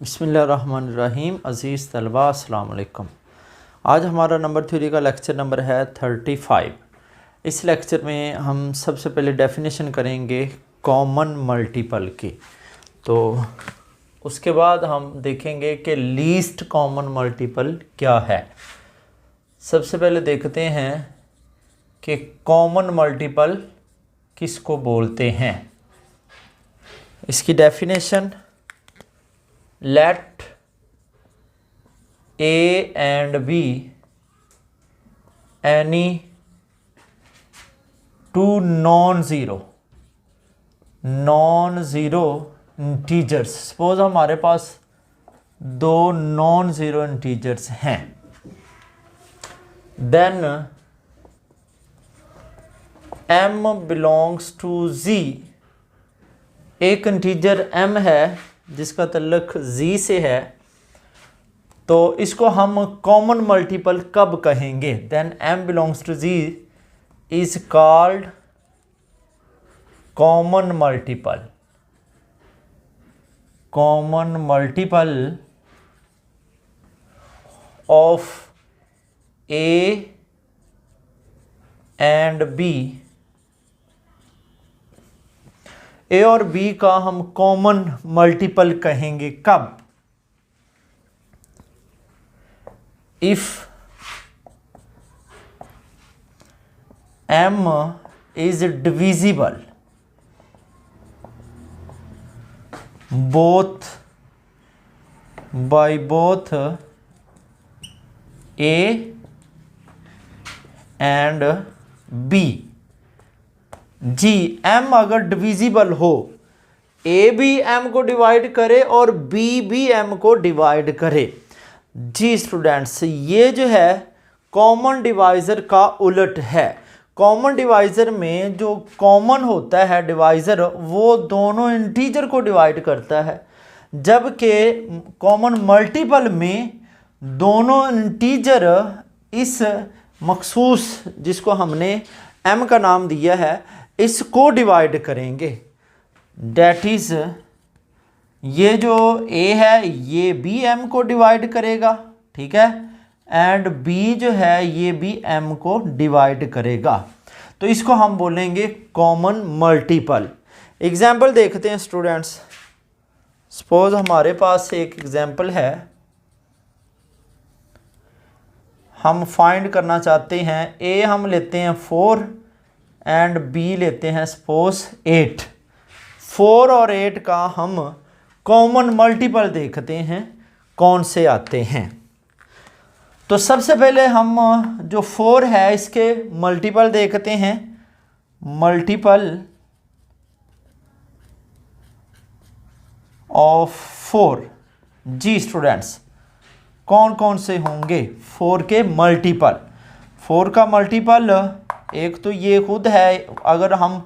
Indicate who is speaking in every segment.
Speaker 1: बिस्मिल्लाहिर्रहमानिर्रहीम। अज़ीज़ तलबा अस्सलाम वालेकुम। आज हमारा नंबर थ्योरी का लेक्चर नंबर है 35। इस लेक्चर में हम सबसे पहले डेफिनेशन करेंगे कॉमन मल्टीपल की। तो उसके बाद हम देखेंगे कि लीस्ट कॉमन मल्टीपल क्या है। सबसे पहले देखते हैं कि कॉमन मल्टीपल किसको बोलते हैं। इसकी definition, let A and B any two non-zero integers. Suppose हमारे पास दो नॉन ज़ीरो इंटीजर्स हैं, then M belongs to Z। एक इंटीजर M है जिसका तल्लुक Z से है, तो इसको हम कॉमन मल्टीपल कब कहेंगे? Then M belongs to Z is called common multiple. Common multiple of A and B। A और बी का हम कॉमन मल्टीपल कहेंगे कब? If M is divisible both by both A and B। जी, M अगर डिविजिबल हो, A भी M को डिवाइड करे और B भी M को डिवाइड करे। जी स्टूडेंट्स, ये जो है कॉमन डिवाइज़र का उलट है। कॉमन डिवाइज़र में जो कॉमन होता है डिवाइज़र, वो दोनों इंटीजर को डिवाइड करता है, जबकि कॉमन मल्टीपल में दोनों इंटीजर इस मखसूस, जिसको हमने M का नाम दिया है, इसको डिवाइड करेंगे। डेट इज़, ये जो A है ये भी M को डिवाइड करेगा, ठीक है, एंड B जो है ये भी M को डिवाइड करेगा। तो इसको हम बोलेंगे कॉमन मल्टीपल। एग्जाम्पल देखते हैं स्टूडेंट्स। सपोज हमारे पास एक एग्जाम्पल है, हम फाइंड करना चाहते हैं A हम लेते हैं 4 एंड B लेते हैं सपोज 8। 4 और 8 का हम कॉमन मल्टीपल देखते हैं कौन से आते हैं। तो सबसे पहले हम जो 4 है इसके मल्टीपल देखते हैं। Multiple of 4। जी स्टूडेंट्स, कौन कौन से होंगे 4 के मल्टीपल? 4 का मल्टीपल एक तो ये खुद है, अगर हम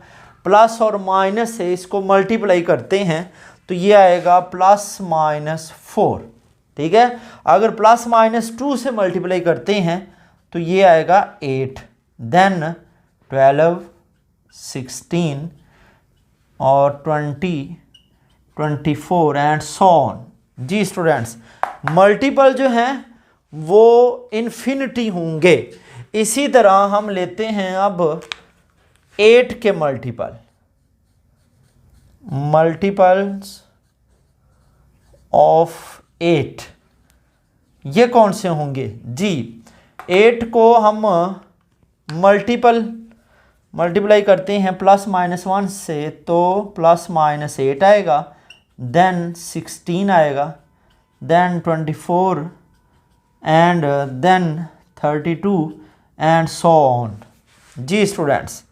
Speaker 1: प्लस और माइनस से इसको मल्टीप्लाई करते हैं तो ये आएगा प्लस माइनस 4, ठीक है। अगर प्लस माइनस 2 से मल्टीप्लाई करते हैं तो ये आएगा 8, देन 12, 16 और 20, 24 एंड सो ऑन। जी स्टूडेंट्स, मल्टीपल जो हैं वो इन्फिनिटी होंगे। इसी तरह हम लेते हैं अब 8 के मल्टीपल। मल्टीपल्स ऑफ 8 ये कौन से होंगे? जी, 8 को हम मल्टीप्लाई करते हैं प्लस माइनस 1 से, तो प्लस माइनस 8 आएगा, देन 16 आएगा, then 24 and then 32 and so on. जी स्टूडेंट्स,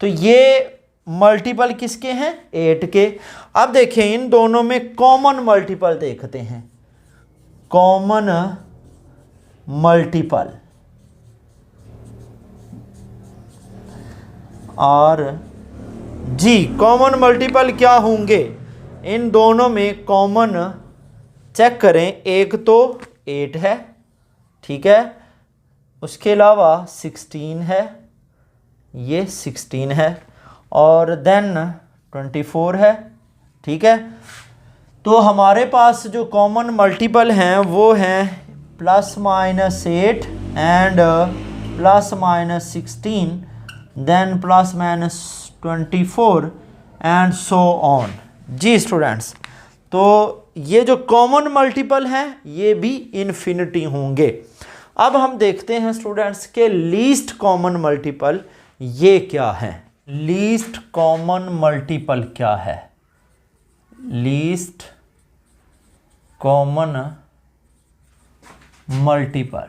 Speaker 1: तो ये मल्टीपल किसके हैं? 8 के। अब देखें, इन दोनों में कॉमन मल्टीपल देखते हैं। कॉमन मल्टीपल और जी कॉमन मल्टीपल क्या होंगे? इन दोनों में कॉमन चेक करें। एक तो 8 है, ठीक है, उसके अलावा 16 है, ये 16 है, और देन 24 है, ठीक है। तो हमारे पास जो कॉमन मल्टीपल हैं वो हैं +-8 and +-16, then +-24 and so on. जी स्टूडेंट्स, तो ये जो कॉमन मल्टीपल हैं ये भी इन्फिनिटी होंगे। अब हम देखते हैं स्टूडेंट्स के लीस्ट कॉमन मल्टीपल ये क्या है। लीस्ट कॉमन मल्टीपल क्या है? लीस्ट कॉमन मल्टीपल,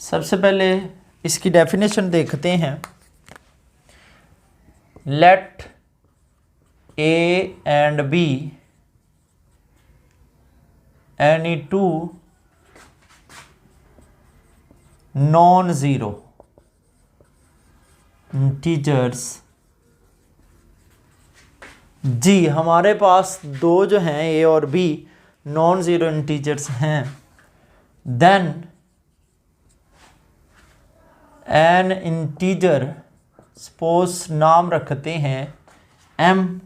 Speaker 1: सबसे पहले इसकी डेफिनेशन देखते हैं। Let A and B any two non zero integers. जी, हमारे पास दो जो हैं A और B नॉन ज़ीरो इंटीजर्स हैं। देन एन इंटीजर, सपोज नाम रखते हैं M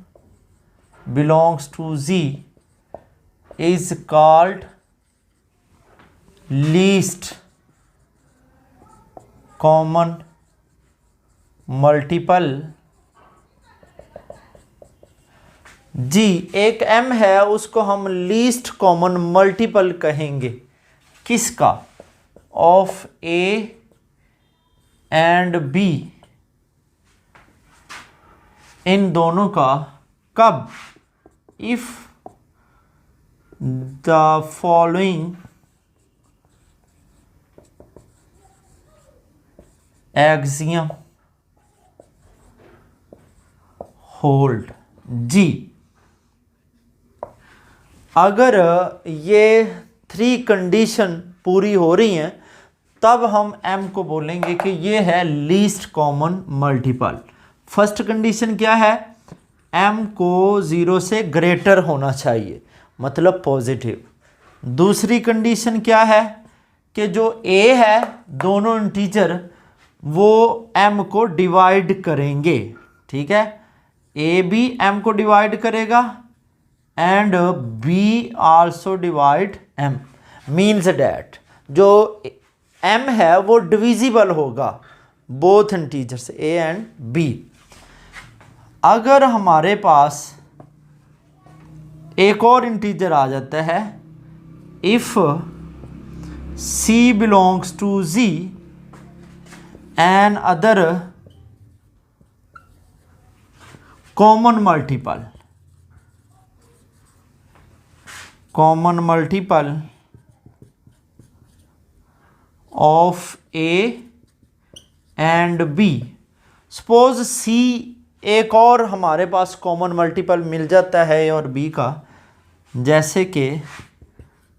Speaker 1: belongs to Z, is called least common multiple। जी, एक M है उसको हम लीस्ट कॉमन मल्टीपल कहेंगे। किसका? ऑफ A एंड B, इन दोनों का। कब? If the following axiom hold. जी, अगर ये 3 कंडीशन पूरी हो रही हैं तब हम M को बोलेंगे कि ये है least common multiple. First condition क्या है? M को 0 से ग्रेटर होना चाहिए, मतलब पॉजिटिव। दूसरी कंडीशन क्या है? कि जो A है, दोनों इंटीजर वो M को डिवाइड करेंगे। ठीक है, A भी M को डिवाइड करेगा and B also divide M, means that जो M है वो डिविजिबल होगा both integers A and B। अगर हमारे पास एक और इंटीजर आ जाता है, if C belongs to Z another common multiple, common multiple of A and B। Suppose C एक और हमारे पास कॉमन मल्टीपल मिल जाता है A और B का, जैसे कि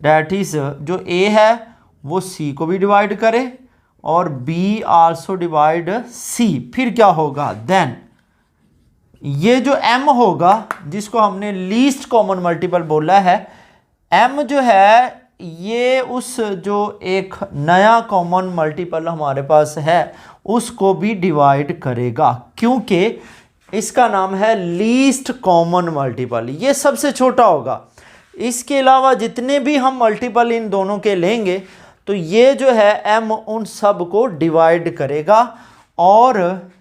Speaker 1: डैट इज जो A है वो C को भी डिवाइड करे और B आल्सो डिवाइड C। फिर क्या होगा? देन ये जो M होगा जिसको हमने लीस्ट कॉमन मल्टीपल बोला है, M जो है ये उस जो एक नया कॉमन मल्टीपल हमारे पास है उसको भी डिवाइड करेगा, क्योंकि इसका नाम है लीस्ट कॉमन मल्टीपल। ये सबसे छोटा होगा। इसके अलावा जितने भी हम मल्टीपल इन दोनों के लेंगे तो ये जो है M उन सब को डिवाइड करेगा और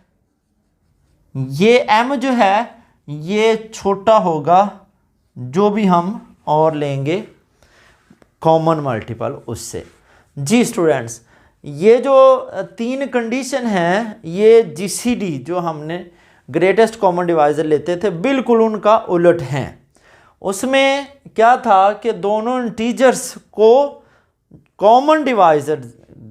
Speaker 1: ये M जो है ये छोटा होगा जो भी हम और लेंगे कॉमन मल्टीपल उससे। जी स्टूडेंट्स, ये जो 3 कंडीशन हैं ये GCD जो हमने ग्रेटेस्ट कॉमन डिवाइज़र लेते थे बिल्कुल उनका उलट हैं। उसमें क्या था कि दोनों इंटीजर्स को common divisor,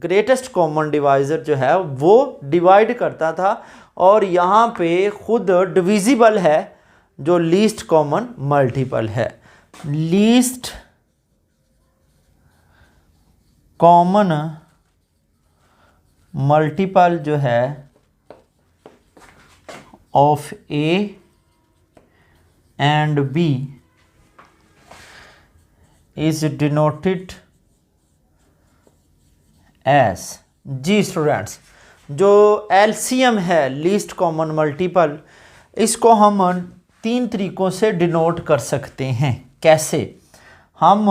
Speaker 1: greatest common divisor जो है वो डिवाइड करता था और यहाँ पे खुद डिविजिबल है जो लीस्ट कॉमन मल्टीपल है। लीस्ट कॉमन मल्टीपल जो है of A and B is denoted as. जी स्टूडेंट्स, जो LCM है लीस्ट कॉमन मल्टीपल, इसको हम तीन तरीकों से डिनोट कर सकते हैं। कैसे? हम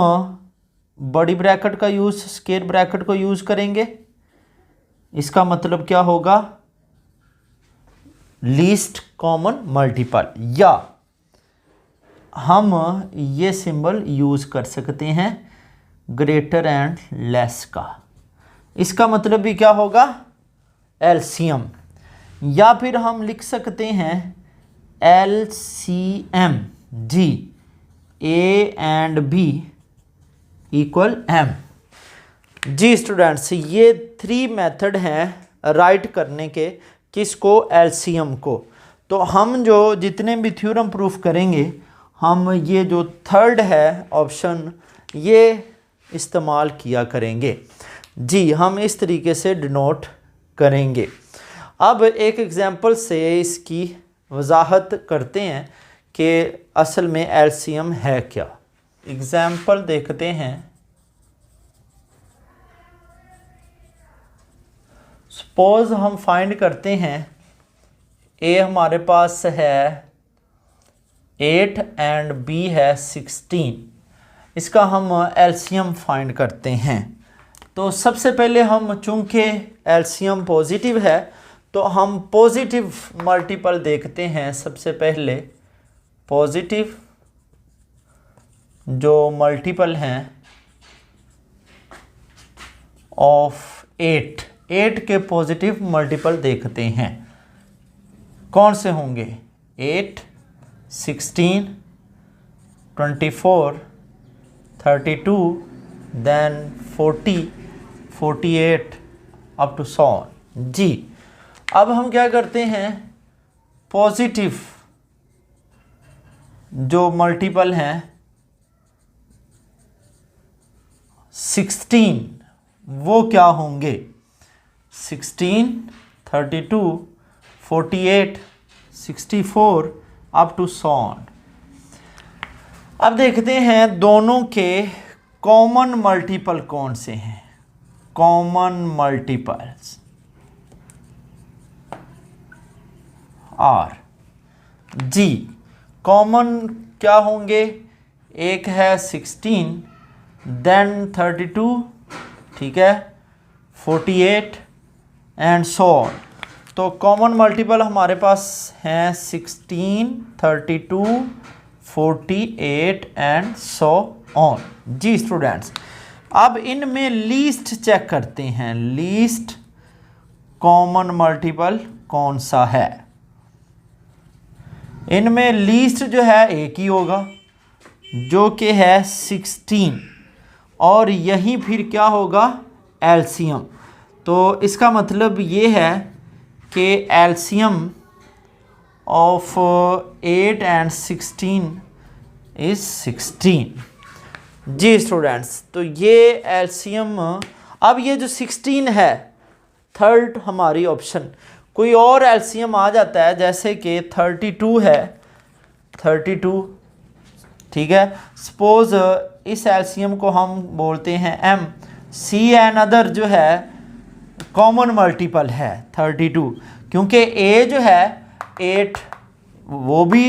Speaker 1: बड़ी ब्रैकेट का यूज़, स्क्वायर ब्रैकेट को यूज़ करेंगे। इसका मतलब क्या होगा? Least common multiple. या हम ये सिंबल यूज़ कर सकते हैं ग्रेटर एंड लेस का। इसका मतलब भी क्या होगा? एलसीएम। या फिर हम लिख सकते हैं LCM जी, A and B equal M। जी स्टूडेंट्स, ये 3 मेथड हैं राइट करने के। किसको? LCM को। तो हम जो जितने भी थ्योरम प्रूफ करेंगे, हम ये जो थर्ड है ऑप्शन, ये इस्तेमाल किया करेंगे। जी, हम इस तरीके से डिनोट करेंगे। अब एक एग्जांपल से इसकी वजाहत करते हैं कि असल में एलसीएम है क्या। एग्जांपल देखते हैं। सपोज हम फाइंड करते हैं ए हमारे पास है 8 एंड बी है 16। इसका हम एलसीएम फाइंड करते हैं। तो सबसे पहले हम, चूंकि एलसीएम पॉजिटिव है, तो हम पॉजिटिव मल्टीपल देखते हैं। सबसे पहले पॉजिटिव जो मल्टीपल हैं ऑफ 8 के पॉजिटिव मल्टीपल देखते हैं। कौन से होंगे? 8, 16, 24, 32, देन 40, 48 अप टू 100। जी, अब हम क्या करते हैं? पॉजिटिव जो मल्टीपल हैं 16, वो क्या होंगे? 16, 32, 48, 64 अप टू 100। अब देखते हैं दोनों के कॉमन मल्टीपल कौन से हैं। Common multiples R G, common क्या होंगे? एक है 16, देन 32, ठीक है, 48 एंड 100। तो कॉमन मल्टीपल हमारे पास हैं 16, 32, 48 एंड 100 ऑन। जी स्टूडेंट्स, अब इनमें लीस्ट चेक करते हैं। लीस्ट कॉमन मल्टीपल कौन सा है? इनमें लीस्ट जो है एक ही होगा, जो कि है 16, और यही फिर क्या होगा? एलसीएम। तो इसका मतलब ये है कि एलसीएम ऑफ 8 एंड 16 इज 16। जी स्टूडेंट्स, तो ये एलसीएम। अब ये जो 16 है, थर्ड हमारी ऑप्शन, कोई और एलसीएम आ जाता है, जैसे कि 32 है, 32, ठीक है। सपोज इस एलसीएम को हम बोलते हैं M। C एंड अदर जो है कॉमन मल्टीपल है 32, क्योंकि A जो है 8 वो भी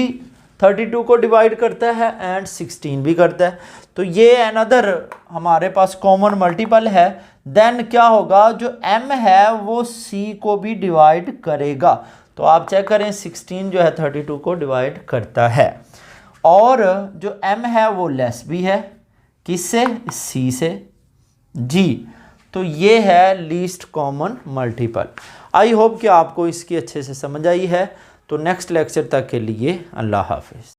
Speaker 1: 32 को डिवाइड करता है एंड 16 भी करता है। तो ये अनदर हमारे पास कॉमन मल्टीपल है। देन क्या होगा? जो M है वो C को भी डिवाइड करेगा। तो आप चेक करें, 16 जो है 32 को डिवाइड करता है, और जो M है वो लेस भी है। किससे? C से। जी, तो ये है least common multiple. I hope कि आपको इसकी अच्छे से समझ आई है। तो नेक्स्ट लेक्चर तक के लिए अल्लाह हाफिज़।